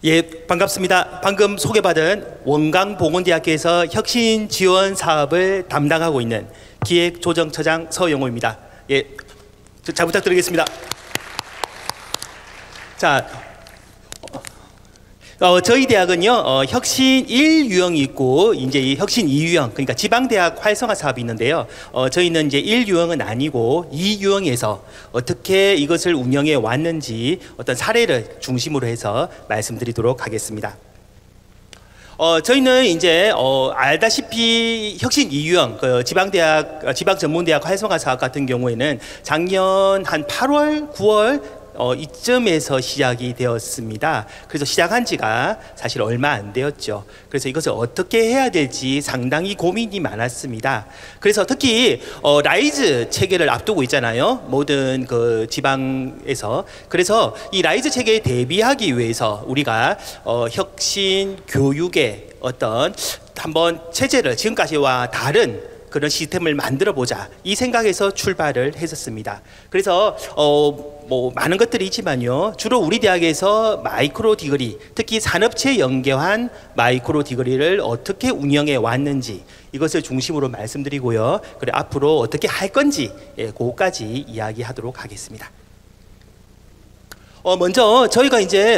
예, 반갑습니다. 방금 소개받은 원광보건대학교에서 혁신 지원 사업을 담당하고 있는 기획조정처장 서영호입니다. 예, 잘 부탁드리겠습니다. 자, 저희 대학은요, 혁신 1유형이 있고, 이제 이 혁신 2유형, 그러니까 지방대학 활성화 사업이 있는데요. 저희는 이제 1유형은 아니고 2유형에서 어떻게 이것을 운영해 왔는지 어떤 사례를 중심으로 해서 말씀드리도록 하겠습니다. 저희는 이제 알다시피 혁신 2유형 그 지방대학 지방전문대학 활성화 사업 같은 경우에는 작년 한 8월, 9월 이쯤에서 시작이 되었습니다. 그래서 시작한 지가 사실 얼마 안 되었죠. 그래서 이것을 어떻게 해야 될지 상당히 고민이 많았습니다. 그래서 특히 라이즈 체계를 앞두고 있잖아요. 모든 그 지방에서. 그래서 이 라이즈 체계에 대비하기 위해서 우리가 혁신 교육의 어떤 한번 체제를 지금까지와 다른 그런 시스템을 만들어 보자 이 생각에서 출발을 했었습니다. 그래서 뭐 많은 것들이 있지만요, 주로 우리 대학에서 마이크로 디그리, 특히 산업체 연계한 마이크로 디그리를 어떻게 운영해 왔는지 이것을 중심으로 말씀드리고요, 그리고 앞으로 어떻게 할 건지 그것까지 이야기하도록 하겠습니다. 먼저 저희가 이제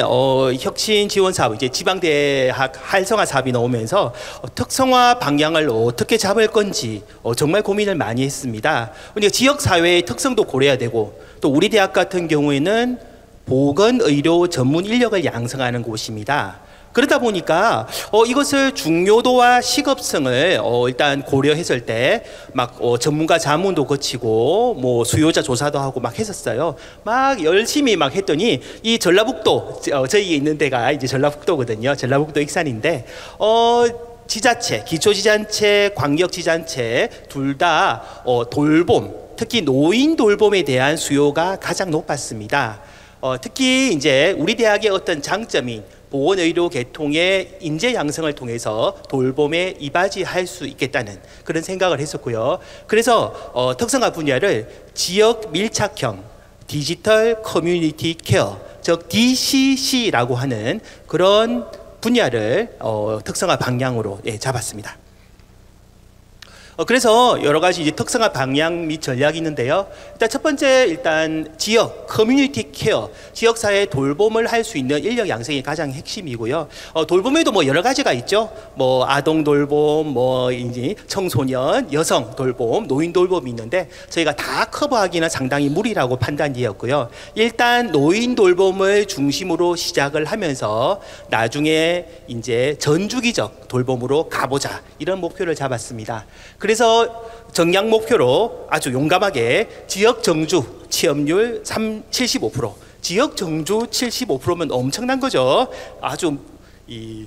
혁신 지원 사업, 이제 지방대학 활성화 사업이 나오면서 특성화 방향을 어떻게 잡을 건지 정말 고민을 많이 했습니다. 그러니까 지역 사회의 특성도 고려해야 되고, 또 우리 대학 같은 경우에는 보건의료 전문 인력을 양성하는 곳입니다. 그러다 보니까 이것을 중요도와 시급성을 일단 고려했을 때 막 전문가 자문도 거치고 뭐 수요자 조사도 하고 막 했었어요. 막 열심히 막 했더니 이 전라북도, 저희 있는 데가 이제 전라북도거든요. 전라북도 익산인데 지자체, 기초지자체, 광역지자체 둘 다 돌봄, 특히 노인 돌봄에 대한 수요가 가장 높았습니다. 특히 이제 우리 대학의 어떤 장점인 보건의료 계통의 인재 양성을 통해서 돌봄에 이바지할 수 있겠다는 그런 생각을 했었고요. 그래서 특성화 분야를 지역 밀착형 디지털 커뮤니티 케어, 즉 DCC라고 하는 그런 분야를 특성화 방향으로 잡았습니다. 그래서 여러 가지 이제 특성화 방향 및 전략이 있는데요. 일단 첫 번째, 일단 지역 커뮤니티 케어, 지역사회 돌봄을 할 수 있는 인력 양성이 가장 핵심이고요. 돌봄에도 뭐 여러 가지가 있죠. 뭐 아동 돌봄, 뭐 이제 청소년, 여성 돌봄, 노인 돌봄이 있는데 저희가 다 커버하기는 상당히 무리라고 판단되었고요. 일단 노인 돌봄을 중심으로 시작을 하면서 나중에 이제 전주기적 돌봄으로 가보자, 이런 목표를 잡았습니다. 그래서 정량 목표로 아주 용감하게 지역 정주 취업률 75%, 지역 정주 75%면 엄청난 거죠. 아주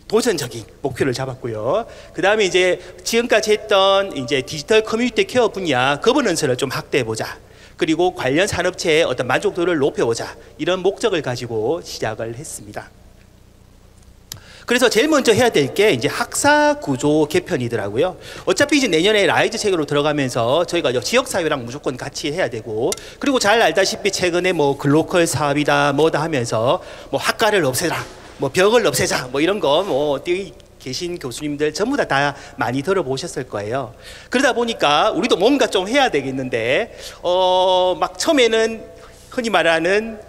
도전적인 목표를 잡았고요. 그 다음에 이제 지금까지 했던 이제 디지털 커뮤니티 케어 분야 거버넌스를 좀 확대해 보자. 그리고 관련 산업체의 어떤 만족도를 높여보자, 이런 목적을 가지고 시작을 했습니다. 그래서 제일 먼저 해야 될 게 이제 학사 구조 개편이더라고요. 어차피 이제 내년에 라이즈 체계로 들어가면서 저희가 지역사회랑 무조건 같이 해야 되고, 그리고 잘 알다시피 최근에 뭐 글로컬 사업이다 뭐다 하면서 뭐 학과를 없애라, 뭐 벽을 없애자, 뭐 이런 거 뭐 어디 계신 교수님들 전부 다 많이 들어보셨을 거예요. 그러다 보니까 우리도 뭔가 좀 해야 되겠는데 막 처음에는 흔히 말하는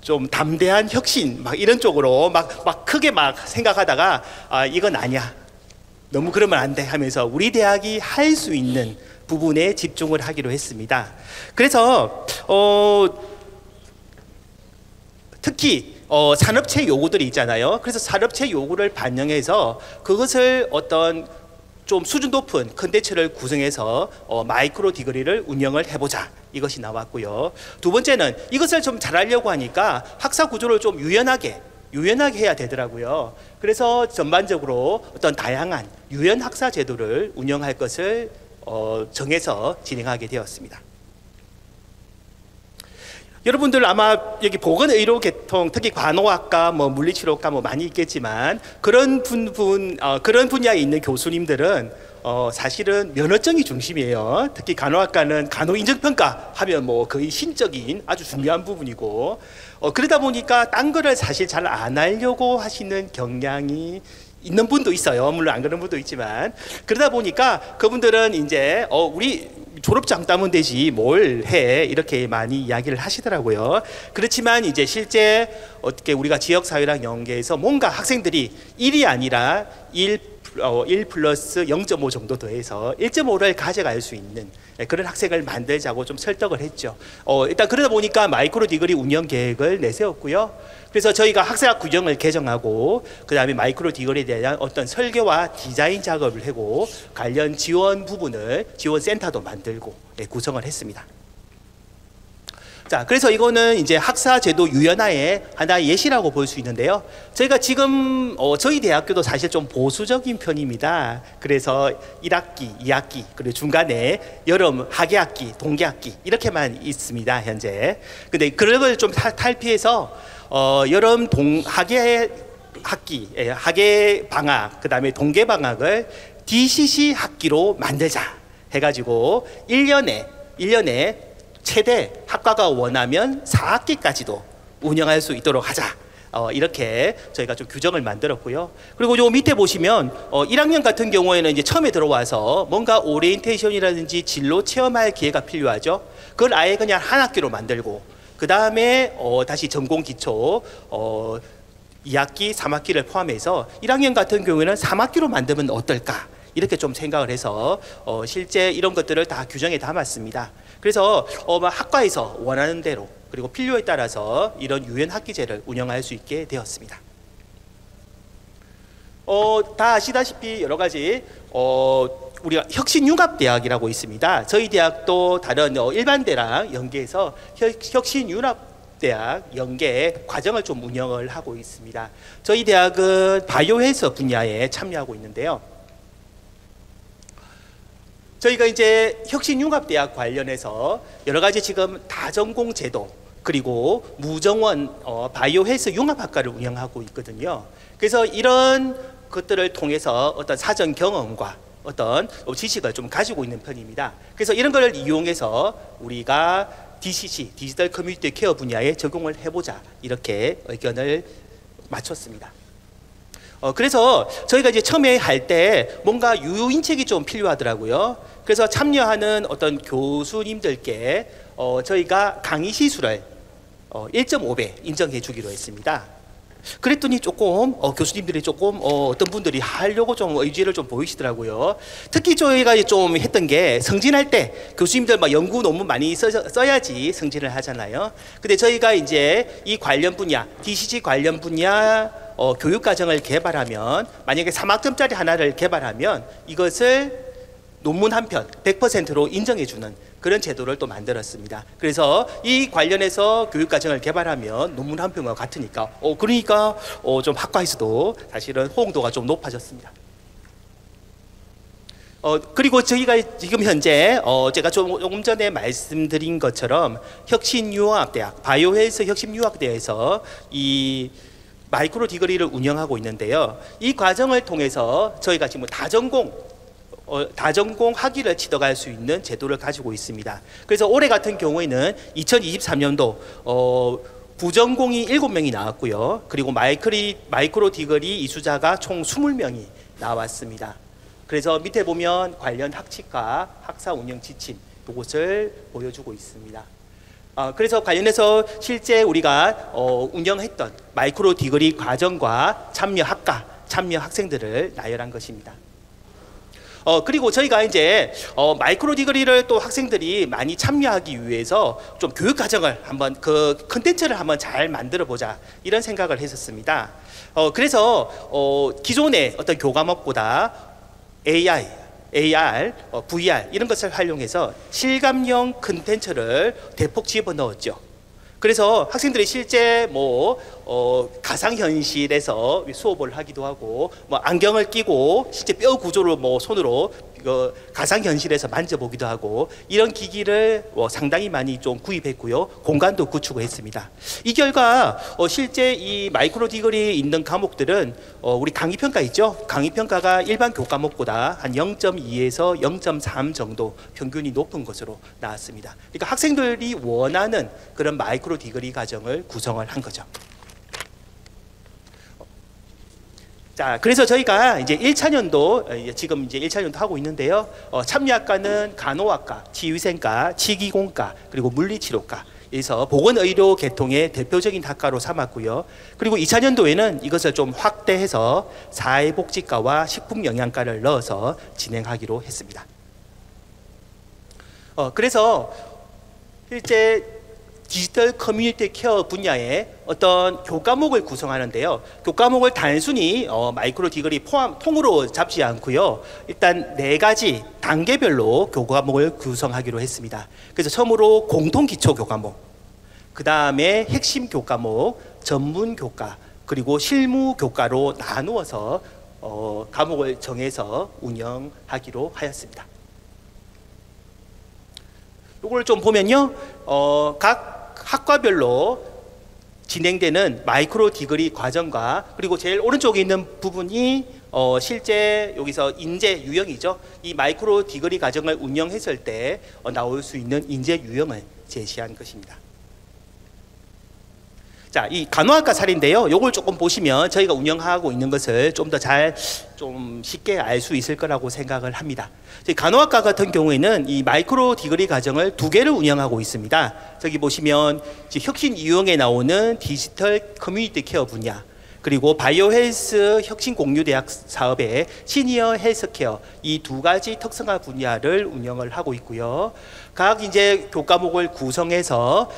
좀 담대한 혁신 막 이런 쪽으로 막 크게 막 생각하다가 이건 아니야, 너무 그러면 안 돼 하면서 우리 대학이 할 수 있는 부분에 집중을 하기로 했습니다. 그래서 특히 산업체 요구들이 있잖아요. 그래서 산업체 요구를 반영해서 그것을 어떤 좀 수준 높은 컨텐츠를 구성해서 마이크로 디그리를 운영을 해보자, 이것이 나왔고요. 두 번째는 이것을 좀 잘하려고 하니까 학사 구조를 좀 유연하게 해야 되더라고요. 그래서 전반적으로 어떤 다양한 유연 학사 제도를 운영할 것을 정해서 진행하게 되었습니다. 여러분들 아마 여기 보건의료 계통, 특히 간호학과, 뭐 물리치료과 뭐 많이 있겠지만 그런 그런 분야에 있는 교수님들은 사실은 면허증이 중심이에요. 특히 간호학과는 간호인증평가 하면 뭐 거의 신적인 아주 중요한 부분이고 그러다 보니까 딴 거를 사실 잘 안 하려고 하시는 경향이 있는 분도 있어요. 물론 안 그런 분도 있지만 그러다 보니까 그분들은 이제 우리 졸업장 따면 되지 뭘 해 이렇게 많이 이야기를 하시더라고요. 그렇지만 이제 실제 어떻게 우리가 지역사회랑 연계해서 뭔가 학생들이 1이 아니라 1 플러스 0.5 정도 더해서 1.5를 가져갈 수 있는 그런 학생을 만들자고 좀 설득을 했죠. 일단 그러다 보니까 마이크로 디그리 운영 계획을 내세웠고요. 그래서 저희가 학생학 규정을 개정하고 그 다음에 마이크로 디그리에 대한 어떤 설계와 디자인 작업을 하고 관련 지원 부분을 지원센터도 만들고 구성을 했습니다. 자, 그래서 이거는 이제 학사제도 유연화의 하나의 예시라고 볼 수 있는데요. 저희가 지금 저희 대학교도 사실 좀 보수적인 편입니다. 그래서 1학기, 2학기 그리고 중간에 여름 학예학기, 동계학기 이렇게만 있습니다 현재. 근데 그런 걸 좀 탈피해서 여름 학예 학기, 학예 방학, 그 다음에 동계 방학을 DCC 학기로 만들자 해가지고 1년에 최대 학과가 원하면 4학기까지도 운영할 수 있도록 하자. 이렇게 저희가 좀 규정을 만들었고요. 그리고 요 밑에 보시면 1학년 같은 경우에는 이제 처음에 들어와서 뭔가 오리엔테이션이라든지 진로 체험할 기회가 필요하죠. 그걸 아예 그냥 한 학기로 만들고 그 다음에 다시 전공 기초 2학기, 3학기를 포함해서 1학년 같은 경우에는 3학기로 만들면 어떨까? 이렇게 좀 생각을 해서 실제 이런 것들을 다 규정에 담았습니다. 그래서 학과에서 원하는 대로 그리고 필요에 따라서 이런 유연 학기제를 운영할 수 있게 되었습니다. 다 아시다시피 여러 가지 우리가 혁신융합대학이라고 있습니다. 저희 대학도 다른 일반대랑 연계해서 혁신융합대학 연계 과정을 좀 운영을 하고 있습니다. 저희 대학은 바이오헬스 분야에 참여하고 있는데요. 저희가 이제 혁신융합대학 관련해서 여러 가지 지금 다전공 제도 그리고 무정원 바이오헬스 융합학과를 운영하고 있거든요. 그래서 이런 것들을 통해서 어떤 사전 경험과 어떤 지식을 좀 가지고 있는 편입니다. 그래서 이런 걸 이용해서 우리가 DCC, 디지털 커뮤니티 케어 분야에 적용을 해보자 이렇게 의견을 마쳤습니다. 그래서 저희가 이제 처음에 할 때 뭔가 유인책이 좀 필요하더라고요. 그래서 참여하는 어떤 교수님들께 저희가 강의 시수를 1.5배 인정해 주기로 했습니다. 그랬더니 조금 교수님들이 조금 어떤 분들이 하려고 좀 의지를 좀 보이시더라고요. 특히 저희가 좀 했던 게 승진할 때 교수님들 막 연구 논문 많이 써야지 승진을 하잖아요. 근데 저희가 이제 이 관련 분야, DCC 관련 분야 교육과정을 개발하면 만약에 3학점짜리 하나를 개발하면 이것을 논문 한 편 100%로 인정해주는 그런 제도를 또 만들었습니다. 그래서 이 관련해서 교육과정을 개발하면 논문 한 편과 같으니까 그러니까 좀 학과에서도 사실은 호응도가 좀 높아졌습니다. 그리고 저희가 지금 현재 제가 조금 전에 말씀드린 것처럼 혁신융합대학, 바이오헬스 혁신융합대에서 이 마이크로 디그리를 운영하고 있는데요. 이 과정을 통해서 저희가 지금 다전공 학위를 치러갈 수 있는 제도를 가지고 있습니다. 그래서 올해 같은 경우에는 2023년도 부전공이 7명이 나왔고요. 그리고 마이크로 디그리 이수자가 총 20명이 나왔습니다. 그래서 밑에 보면 관련 학칙과 학사 운영 지침 이것을 보여주고 있습니다. 그래서 관련해서 실제 우리가 운영했던 마이크로 디그리 과정과 참여 학과, 참여 학생들을 나열한 것입니다. 그리고 저희가 이제 마이크로 디그리를 또 학생들이 많이 참여하기 위해서 좀 교육 과정을 한번 그 컨텐츠를 한번 잘 만들어 보자 이런 생각을 했었습니다. 그래서 기존의 어떤 교과목보다 AI, AR, VR 이런 것을 활용해서 실감형 컨텐츠를 대폭 집어넣었죠. 그래서 학생들이 실제 가상현실에서 수업을 하기도 하고 안경을 끼고 실제 뼈 구조를 손으로 가상 현실에서 만져보기도 하고 이런 기기를 상당히 많이 좀 구입했고요. 공간도 구축을 했습니다. 이 결과 실제 이 마이크로 디그리 있는 과목들은 우리 강의 평가 있죠. 강의 평가가 일반 교과목보다 한 0.2에서 0.3 정도 평균이 높은 것으로 나왔습니다. 그러니까 학생들이 원하는 그런 마이크로 디그리 과정을 구성을 한 거죠. 자, 그래서 저희가 이제 1차년도 지금 이제 1차년도 하고 있는데요. 참여학과는 간호학과, 치위생과, 치기공과, 그리고 물리치료과에서 보건의료 계통의 대표적인 학과로 삼았고요. 그리고 2차년도에는 이것을 좀 확대해서 사회복지과와 식품영양과를 넣어서 진행하기로 했습니다. 그래서 실제 디지털 커뮤니티 케어 분야의 어떤 교과목을 구성하는데요. 교과목을 단순히 마이크로 디그리 통으로 잡지 않고요. 일단 4가지 단계별로 교과목을 구성하기로 했습니다. 그래서 처음으로 공통 기초 교과목, 그 다음에 핵심 교과목, 전문 교과, 그리고 실무 교과로 나누어서 과목을 정해서 운영하기로 하였습니다. 이걸 좀 보면요. 각 학과별로 진행되는 마이크로 디그리 과정과 그리고 제일 오른쪽에 있는 부분이 실제 여기서 인재 유형이죠. 이 마이크로 디그리 과정을 운영했을 때 나올 수 있는 인재 유형을 제시한 것입니다. 자, 이 간호학과 사례인데요. 요걸 조금 보시면 저희가 운영하고 있는 것을 좀 더 좀 쉽게 알 수 있을 거라고 생각을 합니다. 간호학과 같은 경우에는 이 마이크로 디그리 과정을 2개를 운영하고 있습니다. 저기 보시면 혁신 이용에 나오는 디지털 커뮤니티 케어 분야, 그리고 바이오 헬스 혁신 공유 대학 사업의 시니어 헬스케어, 이 2가지 특성화 분야를 운영을 하고 있고요. 각 이제 교과목을 구성해서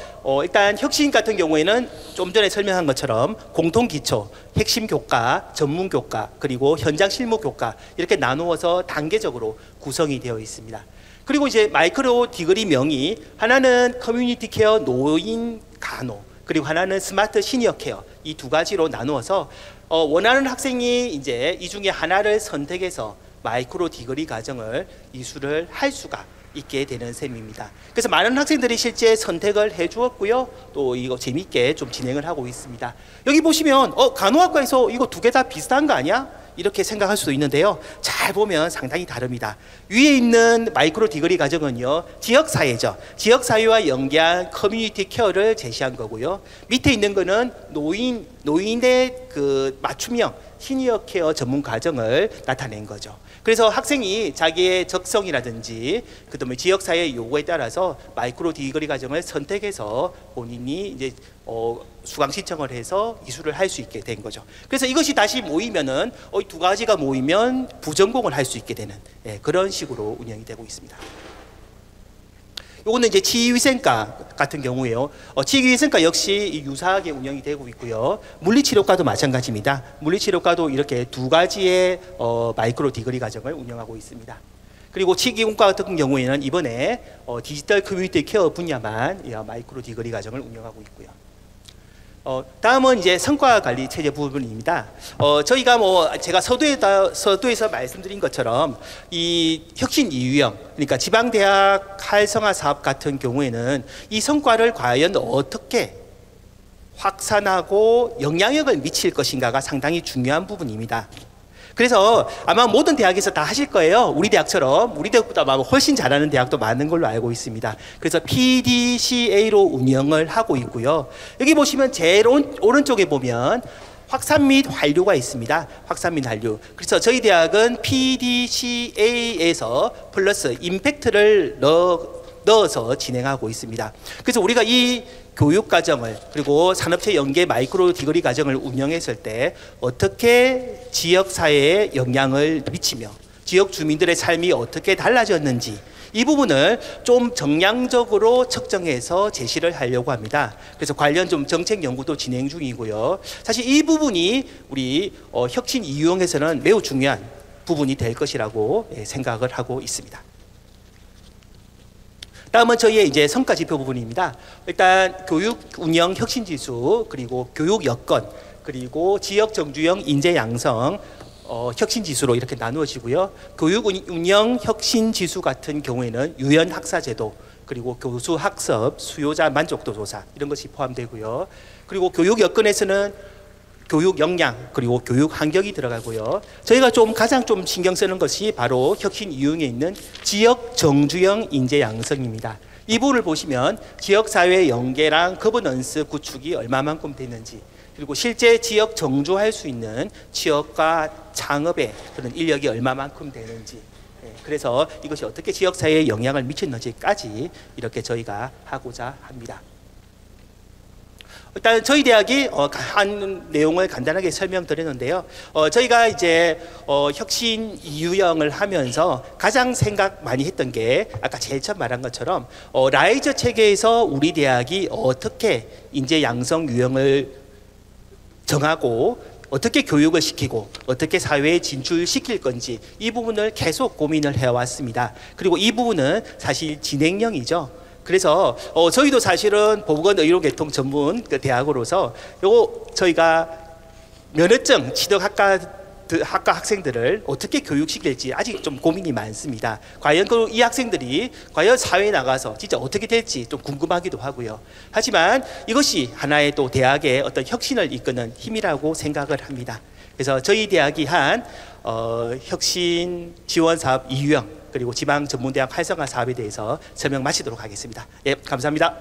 일단 혁신 같은 경우에는 좀 전에 설명한 것처럼 공통 기초, 핵심 교과, 전문 교과, 그리고 현장 실무 교과 이렇게 나누어서 단계적으로 구성이 되어 있습니다. 그리고 이제 마이크로 디그리 명이 하나는 커뮤니티 케어 노인 간호, 그리고 하나는 스마트 시니어 케어, 이 2가지로 나누어서 원하는 학생이 이제 이 중에 하나를 선택해서 마이크로 디그리 과정을 이수를 할 수가 있게 되는 셈입니다. 그래서 많은 학생들이 실제 선택을 해 주었고요. 또 이거 재밌게 좀 진행을 하고 있습니다. 여기 보시면 간호학과에서 이거 2개 다 비슷한 거 아니야? 이렇게 생각할 수도 있는데요. 잘 보면 상당히 다릅니다. 위에 있는 마이크로 디그리 과정은요, 지역사회죠. 지역사회와 연계한 커뮤니티 케어를 제시한 거고요. 밑에 있는 거는 노인의 그 맞춤형 시니어 케어 전문 과정을 나타낸 거죠. 그래서 학생이 자기의 적성이라든지 그다음에 지역사회의 요구에 따라서 마이크로 디그리 과정을 선택해서 본인이 이제 수강 신청을 해서 이수를 할 수 있게 된 거죠. 그래서 이것이 다시 모이면은 이 2가지가 모이면 부전공을 할 수 있게 되는 그런 식으로 운영이 되고 있습니다. 요거는 이제 치위생과 같은 경우에요. 치위생과 역시 유사하게 운영이 되고 있고요. 물리치료과도 마찬가지입니다. 물리치료과도 이렇게 2가지의 마이크로 디그리 과정을 운영하고 있습니다. 그리고 치기공과 같은 경우에는 이번에 디지털 커뮤니티 케어 분야만 마이크로 디그리 과정을 운영하고 있고요. 다음은 이제 성과 관리 체제 부분입니다. 저희가 제가 서두에서 말씀드린 것처럼 이 혁신 이유형, 그러니까 지방대학 활성화 사업 같은 경우에는 이 성과를 과연 어떻게 확산하고 영향력을 미칠 것인가가 상당히 중요한 부분입니다. 그래서 아마 모든 대학에서 다 하실 거예요. 우리 대학처럼, 우리 대학보다 훨씬 잘하는 대학도 많은 걸로 알고 있습니다. 그래서 PDCA로 운영을 하고 있고요. 여기 보시면 제일 오른쪽에 보면 확산 및 환류가 있습니다. 확산 및 환류. 그래서 저희 대학은 PDCA에서 플러스 임팩트를 넣어서 진행하고 있습니다. 그래서 우리가 이 교육 과정을 그리고 산업체 연계 마이크로 디그리 과정을 운영했을 때 어떻게 지역 사회에 영향을 미치며 지역 주민들의 삶이 어떻게 달라졌는지 이 부분을 좀 정량적으로 측정해서 제시를 하려고 합니다. 그래서 관련 좀 정책 연구도 진행 중이고요. 사실 이 부분이 우리 혁신 이용에서는 매우 중요한 부분이 될 것이라고 생각을 하고 있습니다. 다음은 저희의 이제 성과 지표 부분입니다. 일단 교육 운영 혁신 지수, 그리고 교육 여건, 그리고 지역 정주형 인재 양성, 혁신 지수로 이렇게 나누어지고요. 교육 운영 혁신 지수 같은 경우에는 유연 학사 제도, 그리고 교수 학습, 수요자 만족도 조사 이런 것이 포함되고요. 그리고 교육 여건에서는 교육 역량 그리고 교육 환경이 들어가고요. 저희가 가장 신경 쓰는 것이 바로 혁신 이용에 있는 지역 정주형 인재 양성입니다. 이 부분을 보시면 지역사회 연계랑 거버넌스 구축이 얼마만큼 됐는지, 그리고 실제 지역 정주할 수 있는 취업과 창업의 그런 인력이 얼마만큼 되는지, 그래서 이것이 어떻게 지역사회에 영향을 미쳤는지까지 이렇게 저희가 하고자 합니다. 일단 저희 대학이 한 내용을 간단하게 설명드렸는데요. 저희가 이제 혁신 유형을 하면서 가장 생각 많이 했던 게 아까 제일 처음 말한 것처럼 라이저 체계에서 우리 대학이 어떻게 인재 양성 유형을 정하고 어떻게 교육을 시키고 어떻게 사회에 진출시킬 건지 이 부분을 계속 고민을 해왔습니다. 그리고 이 부분은 사실 진행형이죠. 그래서 저희도 사실은 보건의료계통 전문 대학으로서 요거 저희가 면허증 취득학과 학생들을 어떻게 교육시킬지 아직 좀 고민이 많습니다. 과연 이 학생들이 과연 사회에 나가서 진짜 어떻게 될지 좀 궁금하기도 하고요. 하지만 이것이 하나의 또 대학의 어떤 혁신을 이끄는 힘이라고 생각을 합니다. 그래서 저희 대학이 한 혁신 지원 사업 2유형 그리고 지방 전문대학 활성화 사업에 대해서 설명 마치도록 하겠습니다. 예, 감사합니다.